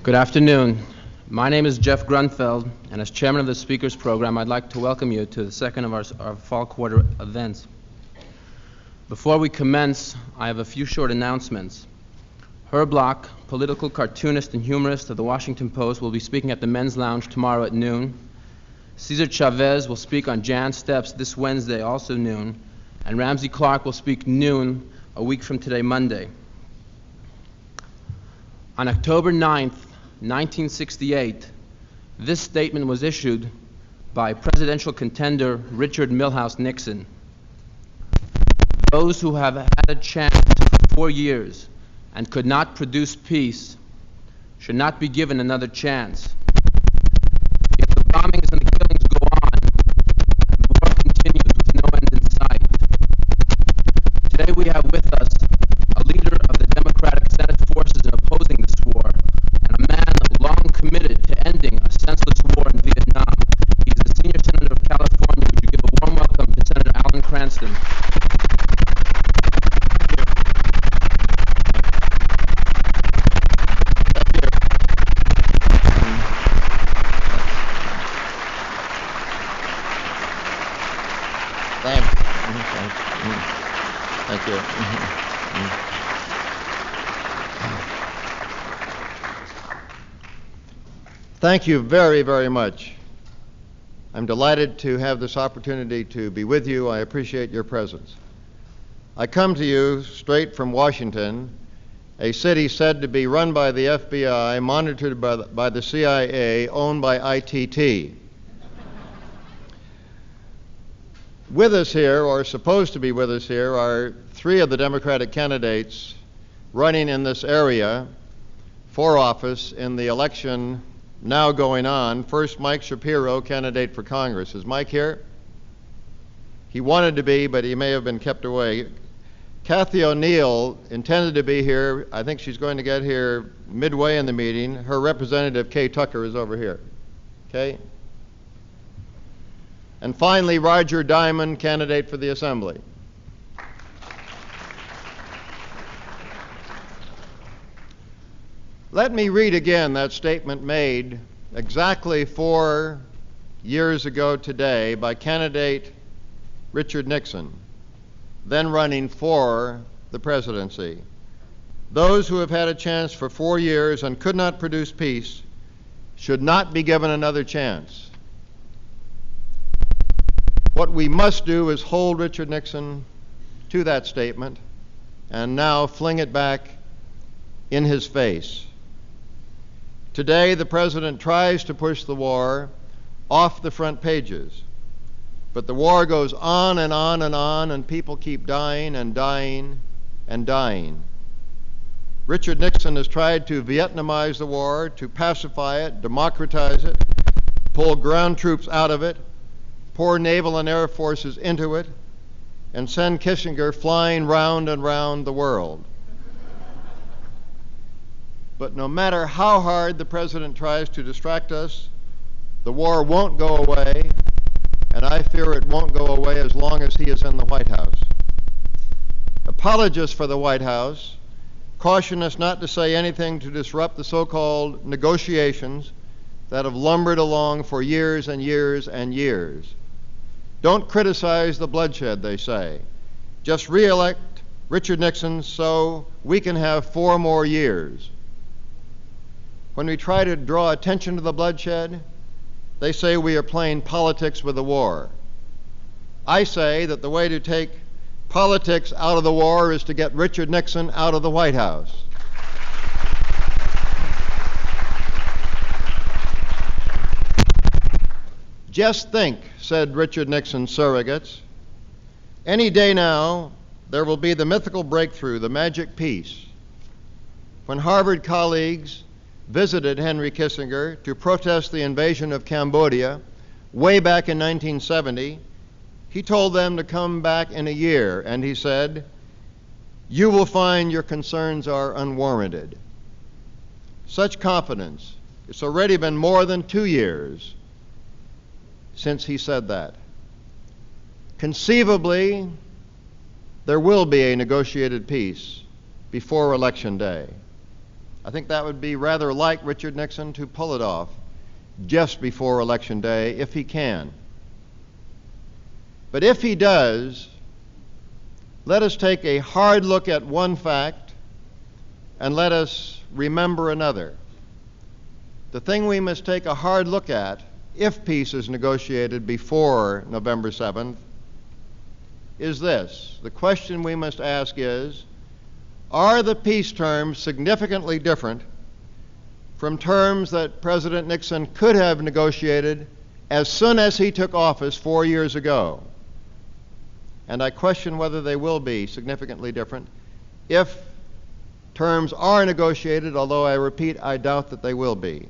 Good afternoon. My name is Jeff Grunfeld, and as chairman of the speakers program, I'd like to welcome you to the second of our fall quarter events. Before we commence, I have a few short announcements. Herb Block, political cartoonist and humorist of the Washington Post, will be speaking at the Men's Lounge tomorrow at noon. Cesar Chavez will speak on Jan Steps this Wednesday, also noon, and Ramsey Clark will speak noon a week from today, Monday. On October 9th, 1968, this statement was issued by presidential contender Richard Milhous Nixon. Those who have had a chance for 4 years and could not produce peace should not be given another chance. If the bombings and the killings go on, the war continues with no end in sight. Today we have with us a leader of the Democratic Senate forces in opposing this war, and a man long committed to ending a senseless war in Vietnam. He is the senior senator of California. Would you give a warm welcome to Senator Alan Cranston? Thank you. Thank you very, very much. I'm delighted to have this opportunity to be with you. I appreciate your presence. I come to you straight from Washington, a city said to be run by the FBI, monitored by the CIA, owned by ITT. With us here, or supposed to be with us here, are three of the Democratic candidates running in this area for office in the election now going on. First, Mike Shapiro, candidate for Congress. Is Mike here? He wanted to be, but he may have been kept away. Kathy O'Neill intended to be here. I think she's going to get here midway in the meeting. Her representative, Kay Tucker, is over here. Okay? And finally, Roger Diamond, candidate for the Assembly. Let me read again that statement made exactly 4 years ago today by candidate Richard Nixon, then running for the presidency. Those who have had a chance for 4 years and could not produce peace should not be given another chance. What we must do is hold Richard Nixon to that statement and now fling it back in his face. Today, the president tries to push the war off the front pages, but the war goes on and on and on, and people keep dying and dying and dying. Richard Nixon has tried to Vietnamize the war, to pacify it, democratize it, pull ground troops out of it, pour naval and air forces into it, and send Kissinger flying round and round the world. But no matter how hard the president tries to distract us, the war won't go away, and I fear it won't go away as long as he is in the White House. Apologists for the White House caution us not to say anything to disrupt the so-called negotiations that have lumbered along for years and years and years. Don't criticize the bloodshed, they say. Just re-elect Richard Nixon so we can have 4 more years. When we try to draw attention to the bloodshed, they say we are playing politics with the war. I say that the way to take politics out of the war is to get Richard Nixon out of the White House. Just think, said Richard Nixon's surrogates, any day now there will be the mythical breakthrough, the magic peace. When Harvard colleagues visited Henry Kissinger to protest the invasion of Cambodia way back in 1970, he told them to come back in a year, and he said, "You will find your concerns are unwarranted." Such confidence. It's already been more than 2 years since he said that. Conceivably, there will be a negotiated peace before Election Day. I think that would be rather like Richard Nixon to pull it off just before Election Day, if he can. But if he does, let us take a hard look at one fact and let us remember another. The thing we must take a hard look at, if peace is negotiated before November 7th, is this. The question we must ask is, are the peace terms significantly different from terms that President Nixon could have negotiated as soon as he took office 4 years ago? And I question whether they will be significantly different if terms are negotiated, although I repeat, I doubt that they will be.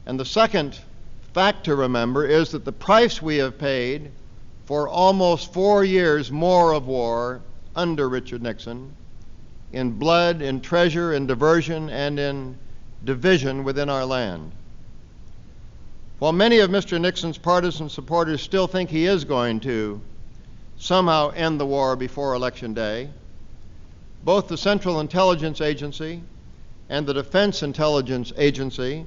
And the second fact to remember is that the price we have paid for almost 4 years more of war under Richard Nixon, in blood, in treasure, in diversion, and in division within our land. While many of Mr. Nixon's partisan supporters still think he is going to somehow end the war before Election Day, both the Central Intelligence Agency and the Defense Intelligence Agency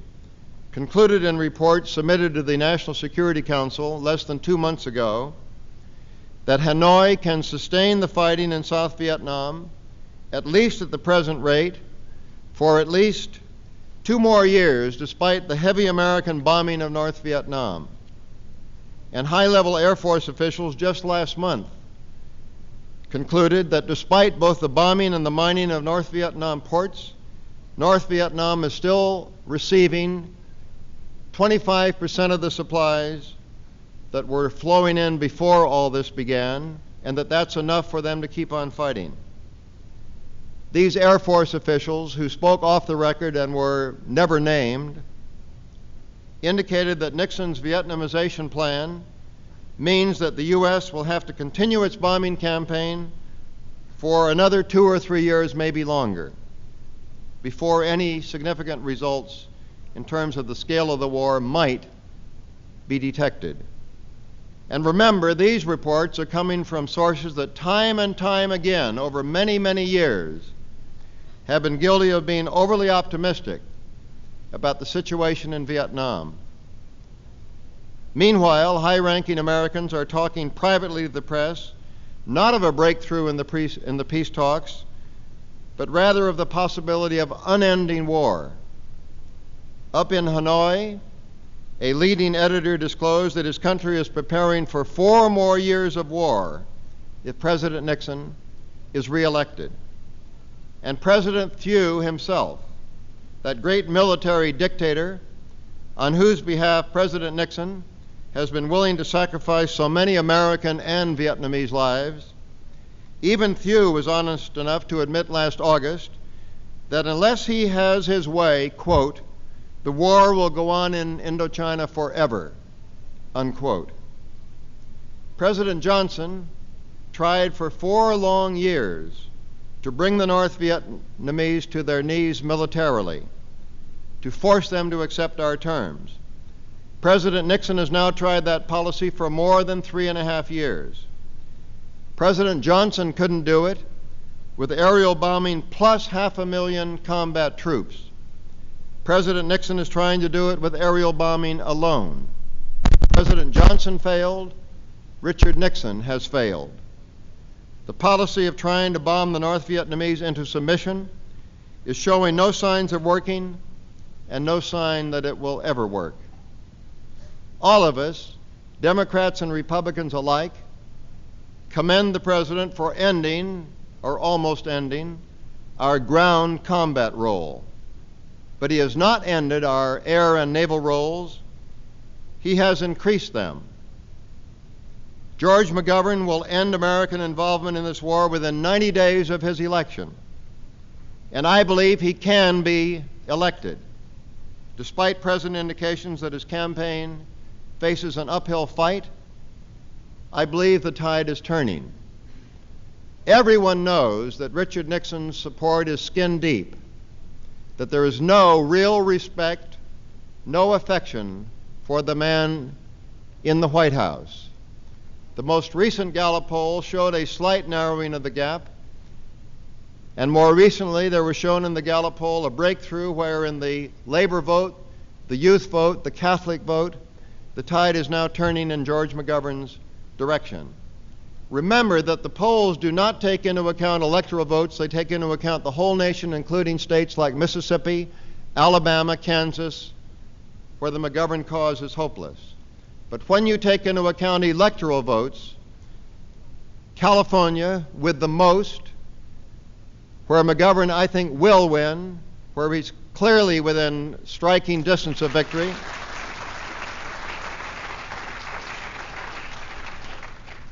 concluded in reports submitted to the National Security Council less than 2 months ago that Hanoi can sustain the fighting in South Vietnam, at least at the present rate, for at least 2 more years, despite the heavy American bombing of North Vietnam. And high-level Air Force officials just last month concluded that despite both the bombing and the mining of North Vietnam ports, North Vietnam is still receiving 25% of the supplies that were flowing in before all this began, and that that's enough for them to keep on fighting. These Air Force officials, who spoke off the record and were never named, indicated that Nixon's Vietnamization plan means that the U.S. will have to continue its bombing campaign for another 2 or 3 years, maybe longer, before any significant results in terms of the scale of the war might be detected. And remember, these reports are coming from sources that time and time again, over many, many years, have been guilty of being overly optimistic about the situation in Vietnam. Meanwhile, high-ranking Americans are talking privately to the press, not of a breakthrough in the peace talks, but rather of the possibility of unending war. Up in Hanoi, a leading editor disclosed that his country is preparing for 4 more years of war if President Nixon is reelected. And President Thieu himself, that great military dictator on whose behalf President Nixon has been willing to sacrifice so many American and Vietnamese lives, even Thieu was honest enough to admit last August that unless he has his way, quote, the war will go on in Indochina forever, unquote. President Johnson tried for 4 long years to bring the North Vietnamese to their knees militarily, to force them to accept our terms. President Nixon has now tried that policy for more than 3.5 years. President Johnson couldn't do it with aerial bombing plus 500,000 combat troops. President Nixon is trying to do it with aerial bombing alone. President Johnson failed. Richard Nixon has failed. The policy of trying to bomb the North Vietnamese into submission is showing no signs of working and no sign that it will ever work. All of us, Democrats and Republicans alike, commend the President for ending, or almost ending, our ground combat role. But he has not ended our air and naval roles. He has increased them. George McGovern will end American involvement in this war within 90 days of his election. And I believe he can be elected, despite present indications that his campaign faces an uphill fight. I believe the tide is turning. Everyone knows that Richard Nixon's support is skin deep, that there is no real respect, no affection for the man in the White House. The most recent Gallup poll showed a slight narrowing of the gap. And more recently, there was shown in the Gallup poll a breakthrough where in the labor vote, the youth vote, the Catholic vote, the tide is now turning in George McGovern's direction. Remember that the polls do not take into account electoral votes. They take into account the whole nation, including states like Mississippi, Alabama, Kansas, where the McGovern cause is hopeless. But when you take into account electoral votes, California with the most, where McGovern, I think, will win, where he's clearly within striking distance of victory.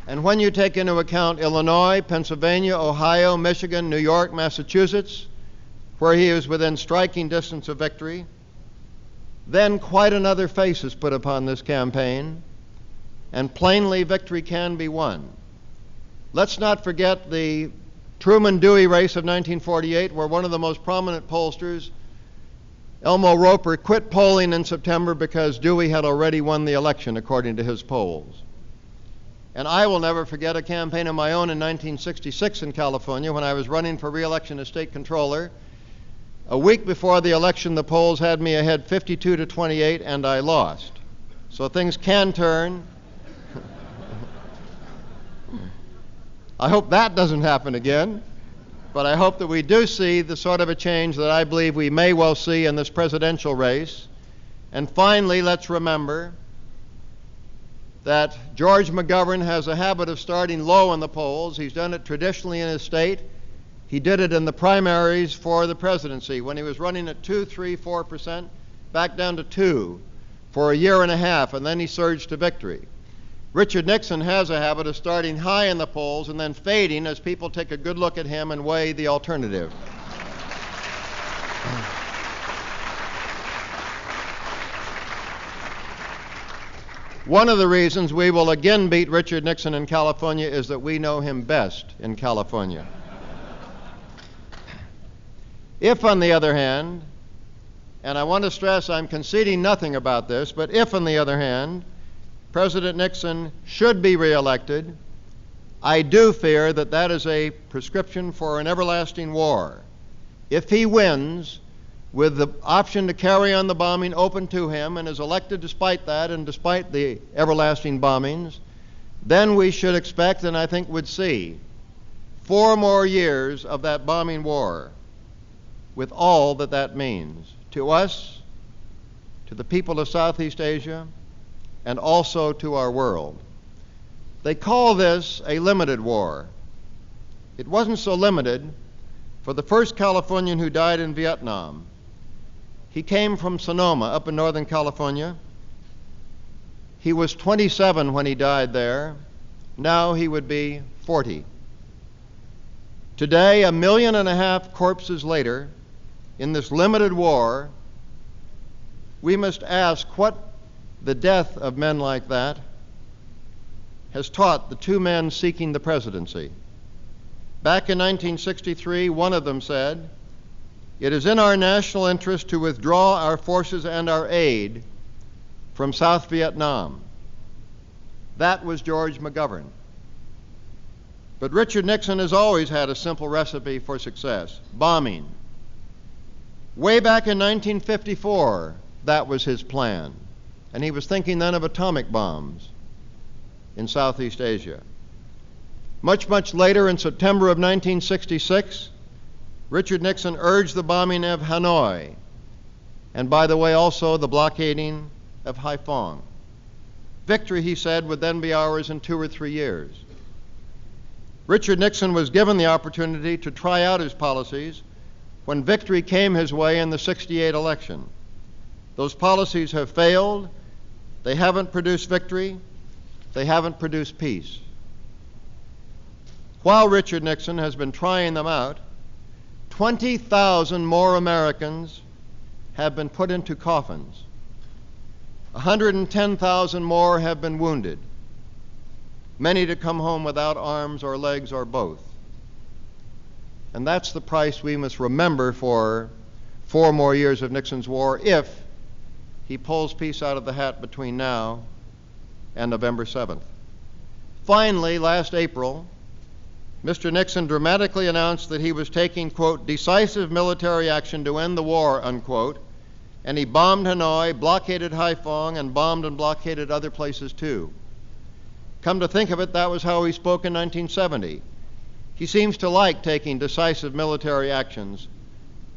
And when you take into account Illinois, Pennsylvania, Ohio, Michigan, New York, Massachusetts, where he is within striking distance of victory, then quite another face is put upon this campaign, and plainly victory can be won. Let's not forget the Truman-Dewey race of 1948, where one of the most prominent pollsters, Elmo Roper, quit polling in September because Dewey had already won the election, according to his polls. And I will never forget a campaign of my own in 1966 in California when I was running for re-election as state controller. A week before the election, the polls had me ahead 52-28, and I lost. So things can turn. I hope that doesn't happen again, but I hope that we do see the sort of a change that I believe we may well see in this presidential race. And finally, let's remember that George McGovern has a habit of starting low in the polls. He's done it traditionally in his state. He did it in the primaries for the presidency when he was running at 2, 3, 4%, back down to 2 for a year and a half, and then he surged to victory. Richard Nixon has a habit of starting high in the polls and then fading as people take a good look at him and weigh the alternative. One of the reasons we will again beat Richard Nixon in California is that we know him best in California. If, on the other hand, and I want to stress I'm conceding nothing about this, but if, on the other hand, President Nixon should be reelected, I do fear that that is a prescription for an everlasting war. If he wins, with the option to carry on the bombing open to him and is elected despite that and despite the everlasting bombings, then we should expect, and I think would see, 4 more years of that bombing war, with all that that means to us, to the people of Southeast Asia, and also to our world. They call this a limited war. It wasn't so limited for the first Californian who died in Vietnam. He came from Sonoma, up in Northern California. He was 27 when he died there. Now he would be 40. Today, 1.5 million corpses later, in this limited war, we must ask what the death of men like that has taught the 2 men seeking the presidency. Back in 1963, one of them said, "It is in our national interest to withdraw our forces and our aid from South Vietnam." That was George McGovern. But Richard Nixon has always had a simple recipe for success: bombing. Way back in 1954, that was his plan. And he was thinking then of atomic bombs in Southeast Asia. Much, much later, in September of 1966, Richard Nixon urged the bombing of Hanoi, and by the way, also the blockading of Haiphong. Victory, he said, would then be ours in 2 or 3 years. Richard Nixon was given the opportunity to try out his policies when victory came his way in the '68 election. Those policies have failed. They haven't produced victory. They haven't produced peace. While Richard Nixon has been trying them out, 20,000 more Americans have been put into coffins. 110,000 more have been wounded, many to come home without arms or legs or both. And that's the price we must remember for 4 more years of Nixon's war if he pulls peace out of the hat between now and November 7th. Finally, last April, Mr. Nixon dramatically announced that he was taking, quote, decisive military action to end the war, unquote, and he bombed Hanoi, blockaded Haiphong, and bombed and blockaded other places too. Come to think of it, that was how he spoke in 1970. He seems to like taking decisive military actions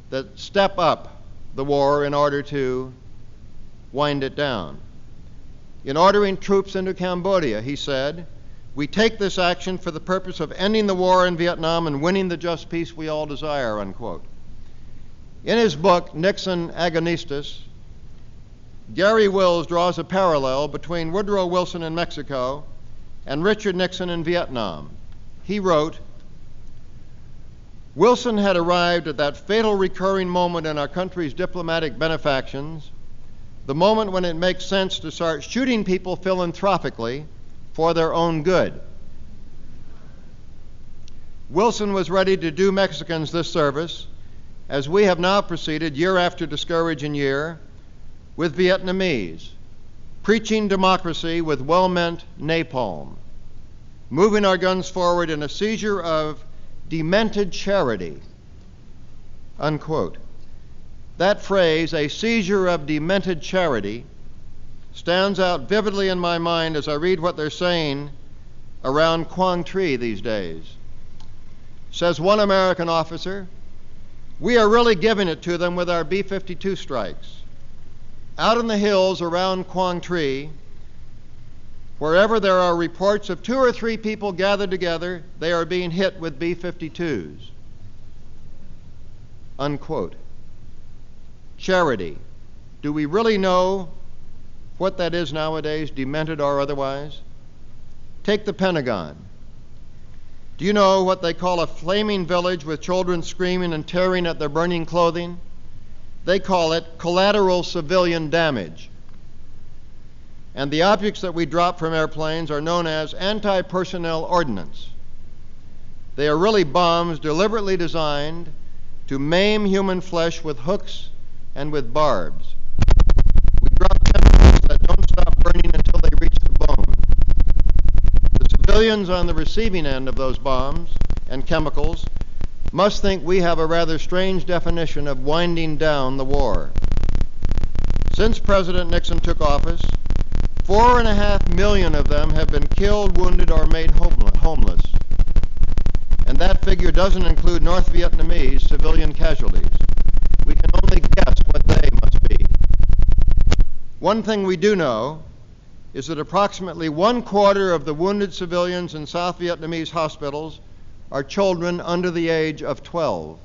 that step up the war in order to wind it down. In ordering troops into Cambodia, he said, "We take this action for the purpose of ending the war in Vietnam and winning the just peace we all desire," unquote. In his book, Nixon Agonistas, Gary Wills draws a parallel between Woodrow Wilson in Mexico and Richard Nixon in Vietnam. He wrote, "Wilson had arrived at that fatal recurring moment in our country's diplomatic benefactions, the moment when it makes sense to start shooting people philanthropically for their own good. Wilson was ready to do Mexicans this service, as we have now proceeded year after discouraging year with Vietnamese, preaching democracy with well-meant napalm, moving our guns forward in a seizure of demented charity," unquote. That phrase, a seizure of demented charity, stands out vividly in my mind as I read what they're saying around Quang Tri these days. Says one American officer, "We are really giving it to them with our B-52 strikes. Out in the hills around Quang Tri, wherever there are reports of 2 or 3 people gathered together, they are being hit with B-52s," unquote. Charity. Do we really know what that is nowadays, demented or otherwise? Take the Pentagon. Do you know what they call a flaming village with children screaming and tearing at their burning clothing? They call it collateral civilian damage. And the objects that we drop from airplanes are known as anti-personnel ordnance. They are really bombs deliberately designed to maim human flesh with hooks and with barbs. We drop chemicals that don't stop burning until they reach the bone. The civilians on the receiving end of those bombs and chemicals must think we have a rather strange definition of winding down the war. Since President Nixon took office, 4.5 million of them have been killed, wounded, or made homeless. And that figure doesn't include North Vietnamese civilian casualties. We can only guess what they must be. One thing we do know is that approximately 1/4 of the wounded civilians in South Vietnamese hospitals are children under the age of 12.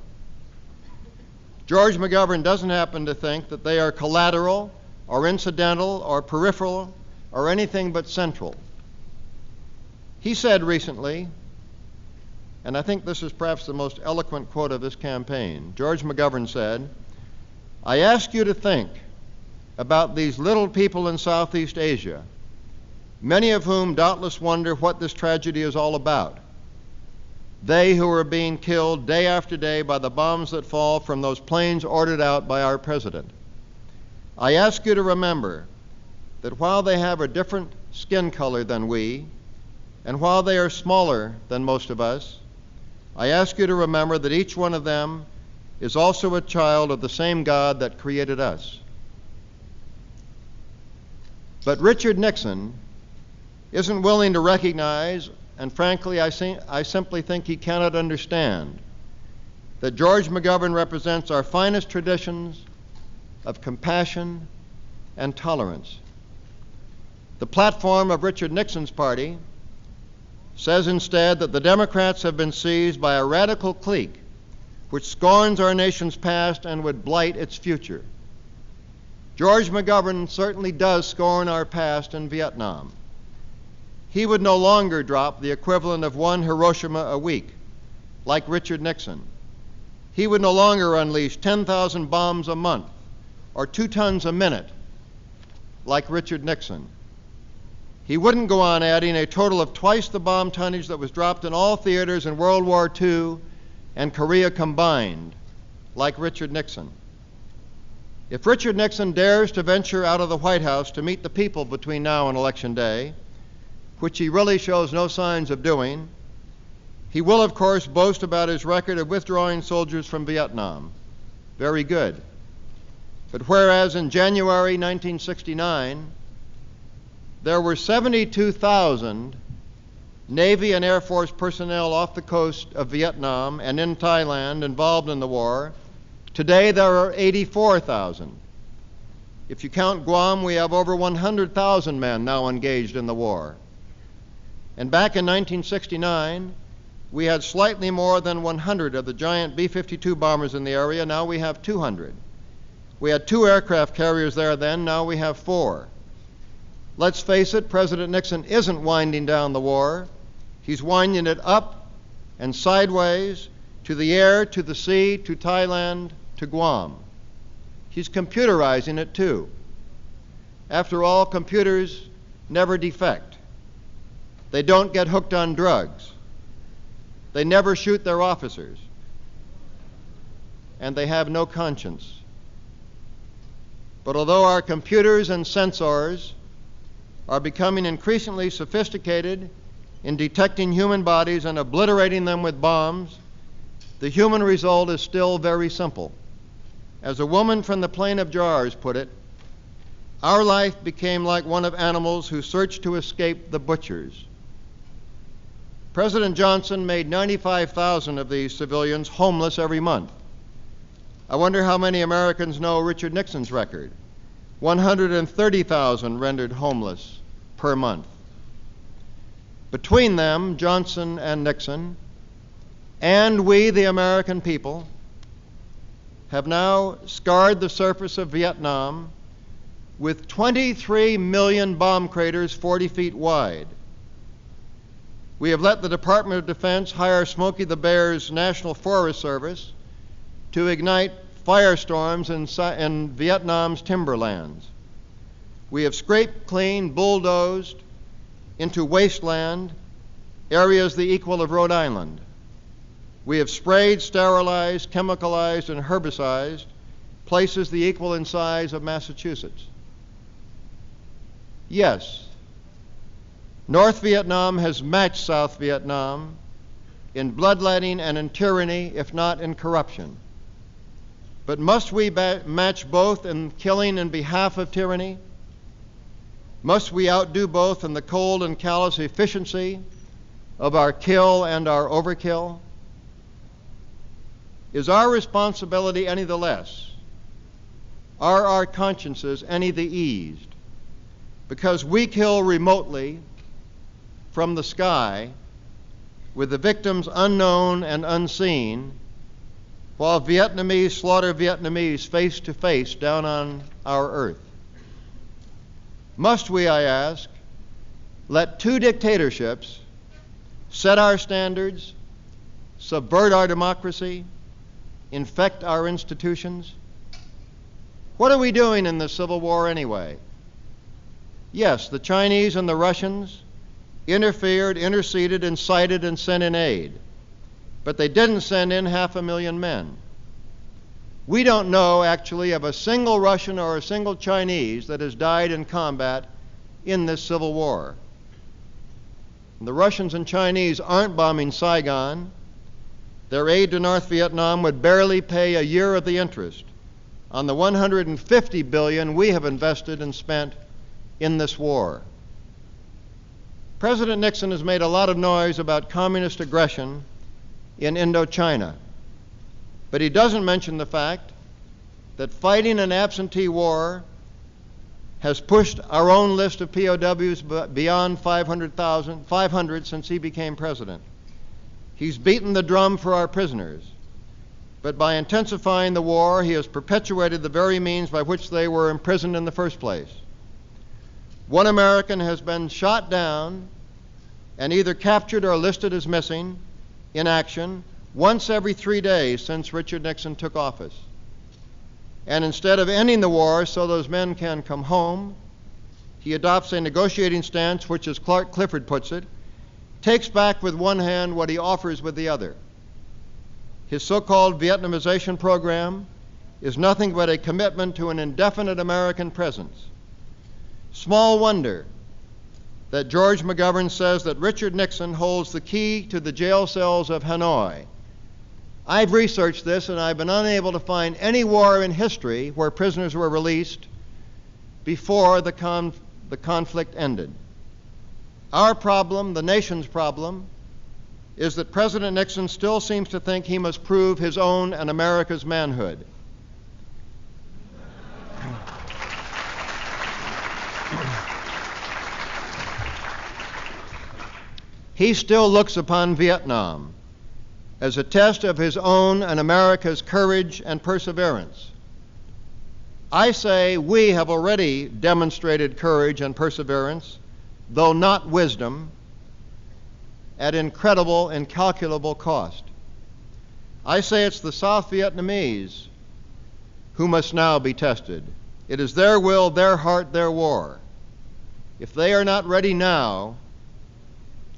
George McGovern doesn't happen to think that they are collateral or incidental or peripheral or anything but central. He said recently, and I think this is perhaps the most eloquent quote of this campaign, George McGovern said, "I ask you to think about these little people in Southeast Asia, many of whom doubtless wonder what this tragedy is all about. They who are being killed day after day by the bombs that fall from those planes ordered out by our president. I ask you to remember that while they have a different skin color than we, and while they are smaller than most of us, I ask you to remember that each one of them is also a child of the same God that created us." But Richard Nixon isn't willing to recognize, and frankly, I simply think he cannot understand, that George McGovern represents our finest traditions of compassion and tolerance. The platform of Richard Nixon's party says instead that the Democrats have been seized by a radical clique which scorns our nation's past and would blight its future. George McGovern certainly does scorn our past in Vietnam. He would no longer drop the equivalent of 1 Hiroshima a week, like Richard Nixon. He would no longer unleash 10,000 bombs a month or 2 tons a minute, like Richard Nixon. He wouldn't go on adding a total of twice the bomb tonnage that was dropped in all theaters in World War II and Korea combined, like Richard Nixon. If Richard Nixon dares to venture out of the White House to meet the people between now and Election Day, which he really shows no signs of doing, He will, of course, boast about his record of withdrawing soldiers from Vietnam. Very good. But whereas in January 1969, there were 72,000 Navy and Air Force personnel off the coast of Vietnam and in Thailand involved in the war, today there are 84,000. If you count Guam, we have over 100,000 men now engaged in the war. And back in 1969, we had slightly more than 100 of the giant B-52 bombers in the area. Now we have 200. We had 2 aircraft carriers there then. Now we have 4. Let's face it, President Nixon isn't winding down the war. He's winding it up and sideways to the air, to the sea, to Thailand, to Guam. He's computerizing it too. After all, computers never defect. They don't get hooked on drugs. They never shoot their officers. And they have no conscience. But although our computers and sensors are becoming increasingly sophisticated in detecting human bodies and obliterating them with bombs, the human result is still very simple. As a woman from the Plain of Jars put it, our life became like one of animals who searched to escape the butchers. President Johnson made 95,000 of these civilians homeless every month. I wonder how many Americans know Richard Nixon's record. 130,000 rendered homeless per month. Between them, Johnson and Nixon, and we, the American people, have now scarred the surface of Vietnam with 23 million bomb craters 40 feet wide. We have let the Department of Defense hire Smokey the Bear's National Forest Service to ignite firestorms in Vietnam's timberlands. We have scraped clean, bulldozed into wasteland areas the equal of Rhode Island. We have sprayed, sterilized, chemicalized, and herbicidized places the equal in size of Massachusetts. Yes, North Vietnam has matched South Vietnam in bloodletting and in tyranny, if not in corruption. But must we match both in killing in behalf of tyranny? Must we outdo both in the cold and callous efficiency of our kill and our overkill? Is our responsibility any the less? Are our consciences any the eased? Because we kill remotely from the sky with the victims unknown and unseen, while Vietnamese slaughter Vietnamese face to face down on our earth. Must we, I ask, let 2 dictatorships set our standards, subvert our democracy, infect our institutions? What are we doing in this civil war anyway? Yes, the Chinese and the Russians interfered, interceded, incited, and sent in aid. But they didn't send in 500,000 men. We don't know, actually, of a single Russian or a single Chinese that has died in combat in this civil war. And the Russians and Chinese aren't bombing Saigon. Their aid to North Vietnam would barely pay a year of the interest on the $150 billion we have invested and spent in this war. President Nixon has made a lot of noise about communist aggression in Indochina, but he doesn't mention the fact that fighting an absentee war has pushed our own list of POWs beyond 500 since he became president. He's beaten the drum for our prisoners, but by intensifying the war, he has perpetuated the very means by which they were imprisoned in the first place. One American has been shot down and either captured or listed as missing in action once every 3 days since Richard Nixon took office. And instead of ending the war so those men can come home, he adopts a negotiating stance which, as Clark Clifford puts it, takes back with one hand what he offers with the other. His so-called Vietnamization program is nothing but a commitment to an indefinite American presence. Small wonder that George McGovern says that Richard Nixon holds the key to the jail cells of Hanoi. I've researched this, and I've been unable to find any war in history where prisoners were released before the conflict ended. Our problem, the nation's problem, is that President Nixon still seems to think he must prove his own and America's manhood. He still looks upon Vietnam as a test of his own and America's courage and perseverance. I say we have already demonstrated courage and perseverance, though not wisdom, at incredible, incalculable cost. I say it's the South Vietnamese who must now be tested. It is their will, their heart, their war. If they are not ready now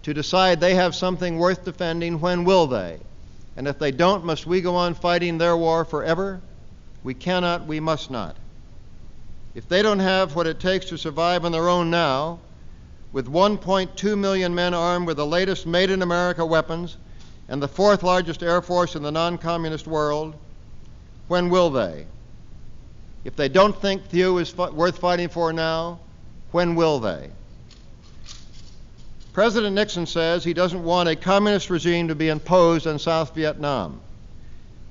to decide they have something worth defending, when will they? And if they don't, must we go on fighting their war forever? We cannot, we must not. If they don't have what it takes to survive on their own now, with 1.2 million men armed with the latest made-in-America weapons and the fourth largest air force in the non-communist world, when will they? If they don't think Thieu is worth fighting for now, when will they? President Nixon says he doesn't want a communist regime to be imposed on South Vietnam,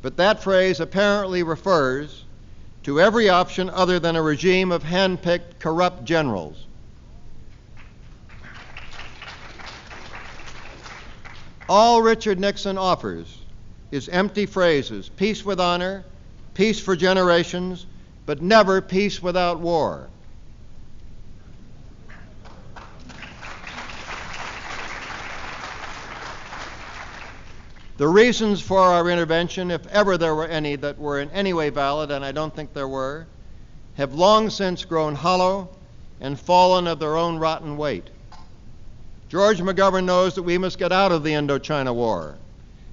but that phrase apparently refers to every option other than a regime of hand-picked corrupt generals. All Richard Nixon offers is empty phrases: peace with honor, peace for generations, but never peace without war. The reasons for our intervention, if ever there were any that were in any way valid, and I don't think there were, have long since grown hollow and fallen of their own rotten weight. George McGovern knows that we must get out of the Indochina War.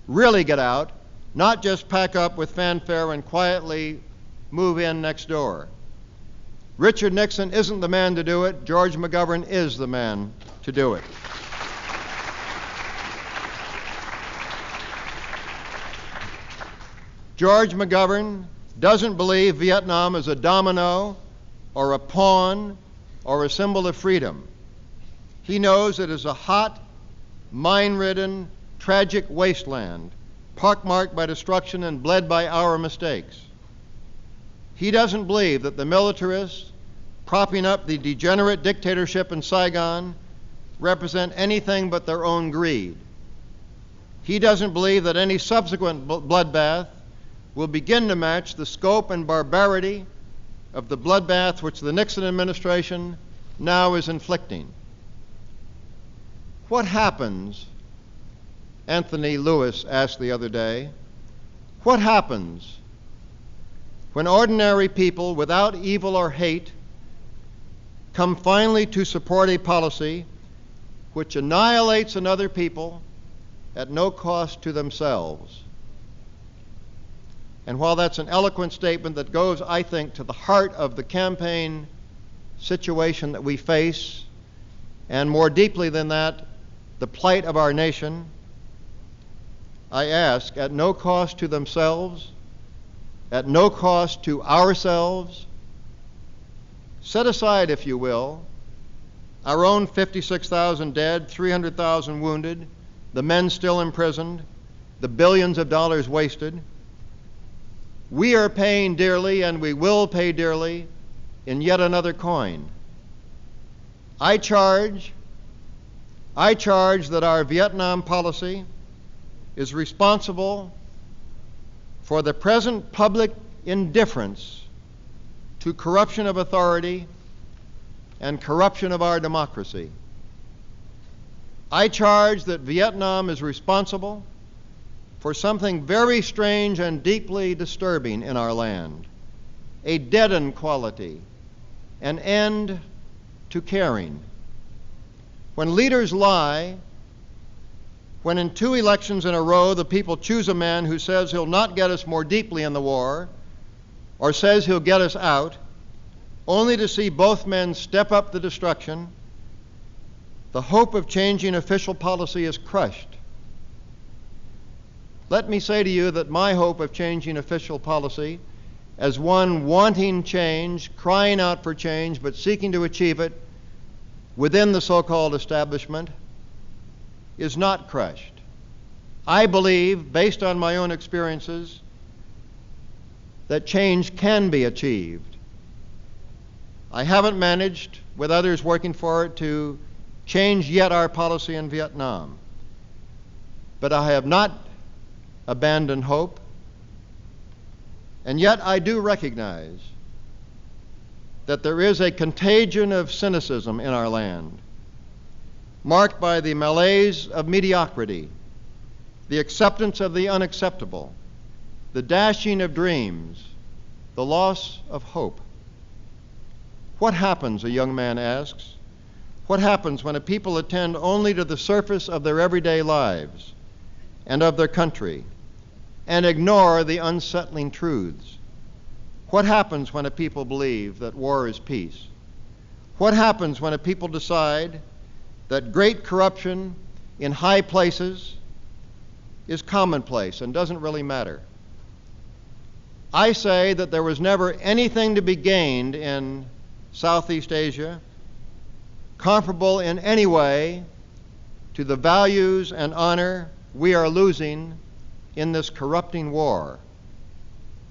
Really get out, not just pack up with fanfare and quietly move in next door. Richard Nixon isn't the man to do it. George McGovern is the man to do it. George McGovern doesn't believe Vietnam is a domino or a pawn or a symbol of freedom. He knows it is a hot, mine-ridden, tragic wasteland, pockmarked by destruction and bled by our mistakes. He doesn't believe that the militarists propping up the degenerate dictatorship in Saigon represent anything but their own greed. He doesn't believe that any subsequent bloodbath will begin to match the scope and barbarity of the bloodbath which the Nixon administration now is inflicting. What happens, Anthony Lewis asked the other day, what happens when ordinary people without evil or hate come finally to support a policy which annihilates another people at no cost to themselves? And while that's an eloquent statement that goes, I think, to the heart of the campaign situation that we face, and more deeply than that, the plight of our nation, I ask, at no cost to themselves, at no cost to ourselves, set aside, if you will, our own 56,000 dead, 300,000 wounded, the men still imprisoned, the billions of dollars wasted. We are paying dearly, and we will pay dearly, in yet another coin. I charge that our Vietnam policy is responsible for the present public indifference to corruption of authority and corruption of our democracy. I charge that Vietnam is responsible for something very strange and deeply disturbing in our land: a deadened quality, an end to caring. When leaders lie, when in 2 elections in a row the people choose a man who says he'll not get us more deeply in the war, or says he'll get us out, only to see both men step up the destruction, the hope of changing official policy is crushed. Let me say to you that my hope of changing official policy, as one wanting change, crying out for change, but seeking to achieve it within the so-called establishment, is not crushed. I believe, based on my own experiences, that change can be achieved. I haven't managed, with others working for it, to change yet our policy in Vietnam. But I have not abandoned hope, and yet I do recognize that there is a contagion of cynicism in our land, marked by the malaise of mediocrity, the acceptance of the unacceptable, the dashing of dreams, the loss of hope. What happens, a young man asks? What happens when a people attend only to the surface of their everyday lives and of their country and ignore the unsettling truths? What happens when a people believe that war is peace? What happens when a people decide that great corruption in high places is commonplace and doesn't really matter? I say that there was never anything to be gained in Southeast Asia comparable in any way to the values and honor we are losing in this corrupting war.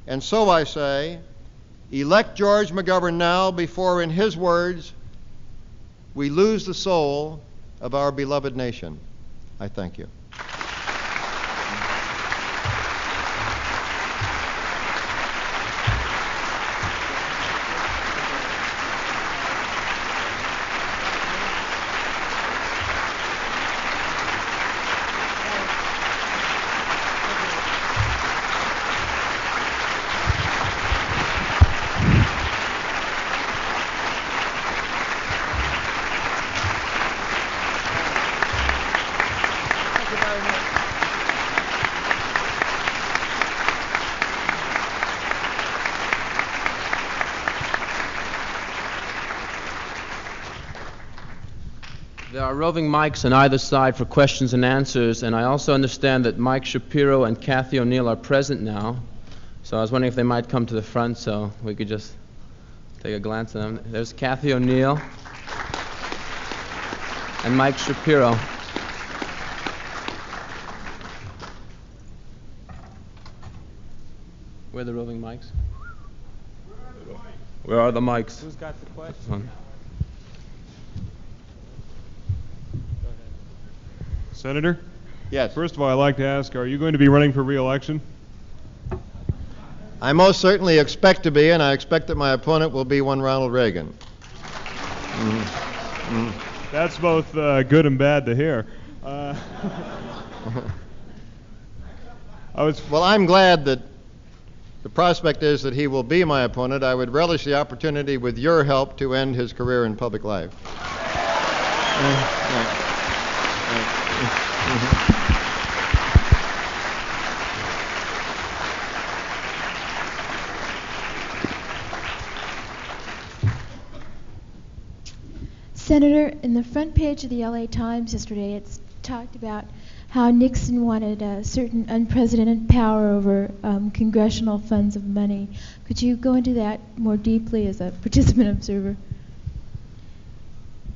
And so I say, elect George McGovern now before, in his words, we lose the soul of our beloved nation. I thank you. There are roving mics on either side for questions and answers, and I also understand that Mike Shapiro and Kathy O'Neill are present now. So I was wondering if they might come to the front so we could just take a glance at them. There's Kathy O'Neill and Mike Shapiro. Where are the roving mics? Where are the mics? Who's got the question? Senator? Yes. First of all, I'd like to ask, are you going to be running for re-election? I most certainly expect to be, and I expect that my opponent will be one Ronald Reagan. That's both good and bad to hear. Well, I'm glad that the prospect is that he will be my opponent. I would relish the opportunity with your help to end his career in public life. Senator, in the front page of the LA Times yesterday, it's talked about how Nixon wanted a certain unprecedented power over congressional funds of money. Could you go into that more deeply as a participant observer?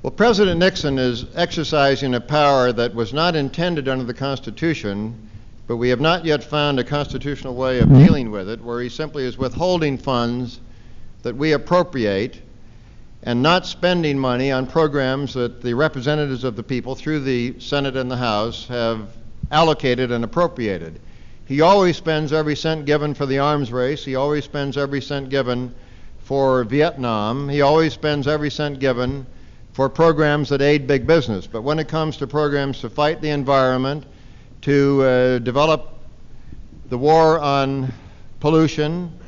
Well, President Nixon is exercising a power that was not intended under the Constitution, but we have not yet found a constitutional way of dealing with it, where he simply is withholding funds that we appropriate and not spending money on programs that the representatives of the people through the Senate and the House have allocated and appropriated. He always spends every cent given for the arms race. He always spends every cent given for Vietnam. He always spends every cent given for programs that aid big business. But when it comes to programs to fight the environment, to develop the war on pollution,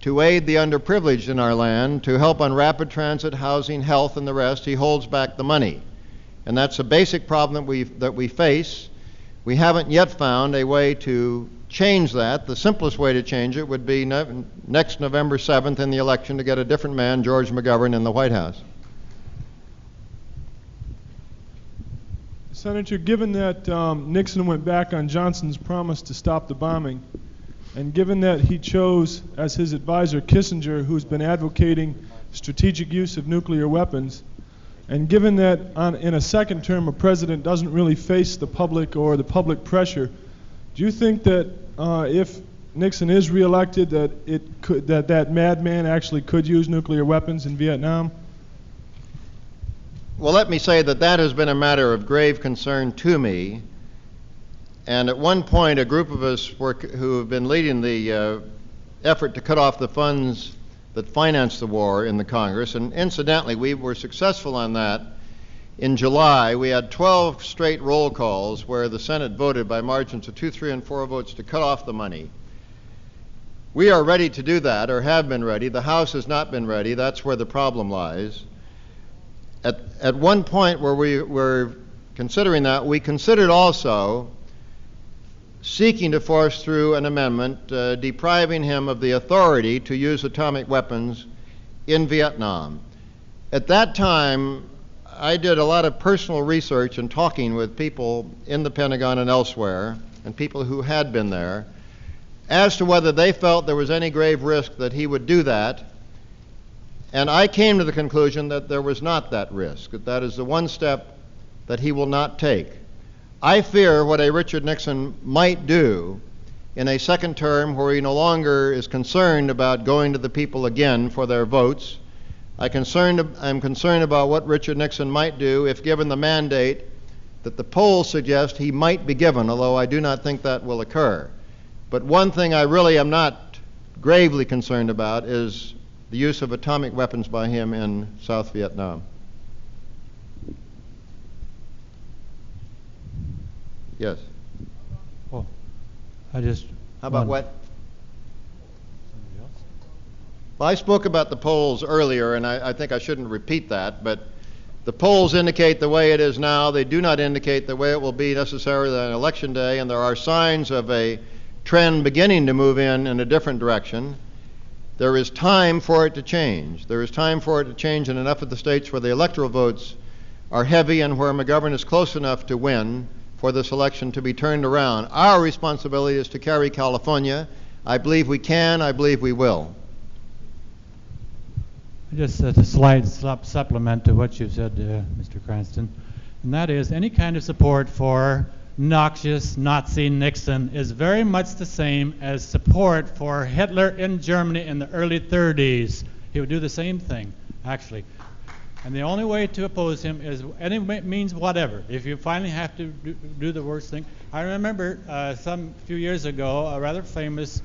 to aid the underprivileged in our land, to help on rapid transit, housing, health, and the rest, he holds back the money. And that's a basic problem that we face. We haven't yet found a way to change that. The simplest way to change it would be next November 7th in the election to get a different man, George McGovern, in the White House. Senator, given that Nixon went back on Johnson's promise to stop the bombing, and given that he chose as his advisor Kissinger, who's been advocating strategic use of nuclear weapons, and given that in a second term a president doesn't really face the public or the public pressure, do you think that if Nixon is reelected, that that madman actually could use nuclear weapons in Vietnam? Well, let me say that that has been a matter of grave concern to me. And at one point, a group of us who have been leading the effort to cut off the funds that financed the war in the Congress, and incidentally, we were successful on that. In July, we had 12 straight roll calls where the Senate voted by margins of 2, 3, and 4 votes to cut off the money. We are ready to do that, or have been ready. The House has not been ready. That's where the problem lies. At one point where we were considering that, we considered also seeking to force through an amendment depriving him of the authority to use atomic weapons in Vietnam. At that time, I did a lot of personal research and talking with people in the Pentagon and elsewhere, and people who had been there, as to whether they felt there was any grave risk that he would do that. And I came to the conclusion that there was not that risk, that that is the one step that he will not take. I fear what a Richard Nixon might do in a second term where he no longer is concerned about going to the people again for their votes. I'm concerned about what Richard Nixon might do if given the mandate that the polls suggest he might be given, although I do not think that will occur. But one thing I really am not gravely concerned about is the use of atomic weapons by him in South Vietnam. Yes. Well, I just... How about what? Well, I spoke about the polls earlier, and I think I shouldn't repeat that, but the polls indicate the way it is now. They do not indicate the way it will be necessarily on Election Day, and there are signs of a trend beginning to move in a different direction. There is time for it to change. There is time for it to change in enough of the states where the electoral votes are heavy and where McGovern is close enough to win for this election to be turned around. Our responsibility is to carry California. I believe we can. I believe we will. Just a slight supplement to what you said, Mr. Cranston, and that is any kind of support for noxious Nazi Nixon is very much the same as support for Hitler in Germany in the early 30s. He would do the same thing, actually. And the only way to oppose him is any means whatever. If you finally have to do the worst thing. I remember some few years ago, a rather famous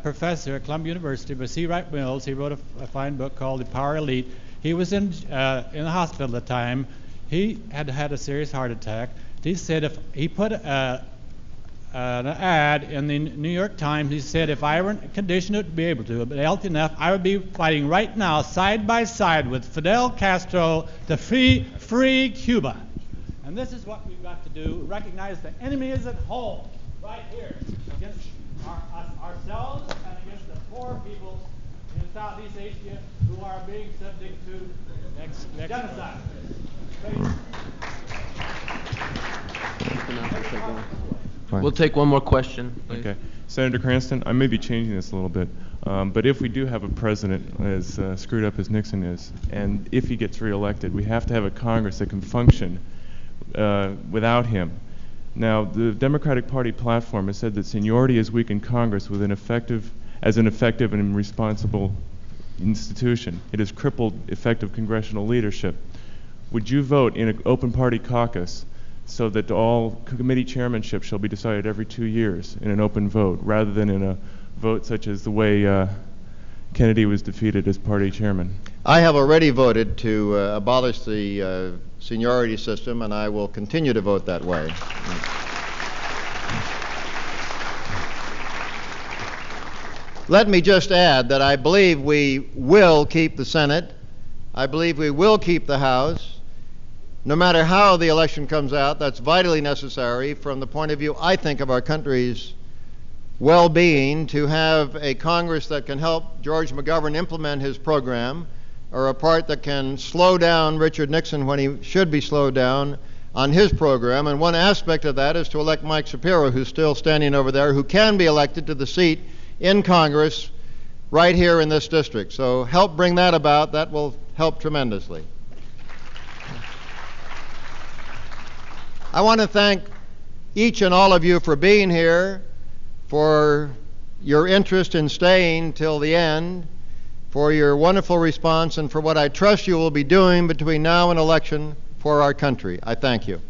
professor at Columbia University, but C. Wright Mills, he wrote a fine book called The Power Elite. He was in the hospital at the time. He had had a serious heart attack. He said if he put an ad in the New York Times, he said if I were in condition to be able to, but healthy enough, I would be fighting right now side by side with Fidel Castro to free Cuba. And this is what we've got to do. Recognize the enemy is at home, right here, against ourselves and against the poor people in Southeast Asia who are being subject to genocide. We'll take one more question, please. Okay. Senator Cranston, I may be changing this a little bit, but if we do have a president as screwed up as Nixon is, and if he gets reelected, we have to have a Congress that can function without him. Now, the Democratic Party platform has said that seniority is weak in Congress with an effective and responsible institution. It has crippled effective congressional leadership. Would you vote in an open party caucus so that all committee chairmanship shall be decided every 2 years in an open vote, rather than in a vote such as the way Kennedy was defeated as party chairman? I have already voted to abolish the seniority system, and I will continue to vote that way. Let me just add that I believe we will keep the Senate. I believe we will keep the House. No matter how the election comes out, that's vitally necessary from the point of view, I think, of our country's well-being, to have a Congress that can help George McGovern implement his program, or a part that can slow down Richard Nixon when he should be slowed down. on his program, and one aspect of that is to elect Mike Shapiro, who's still standing over there, who can be elected to the seat in Congress right here in this district. So help bring that about. That will help tremendously. I want to thank each and all of you for being here, for your interest in staying till the end, for your wonderful response, and for what I trust you will be doing between now and election for our country. I thank you.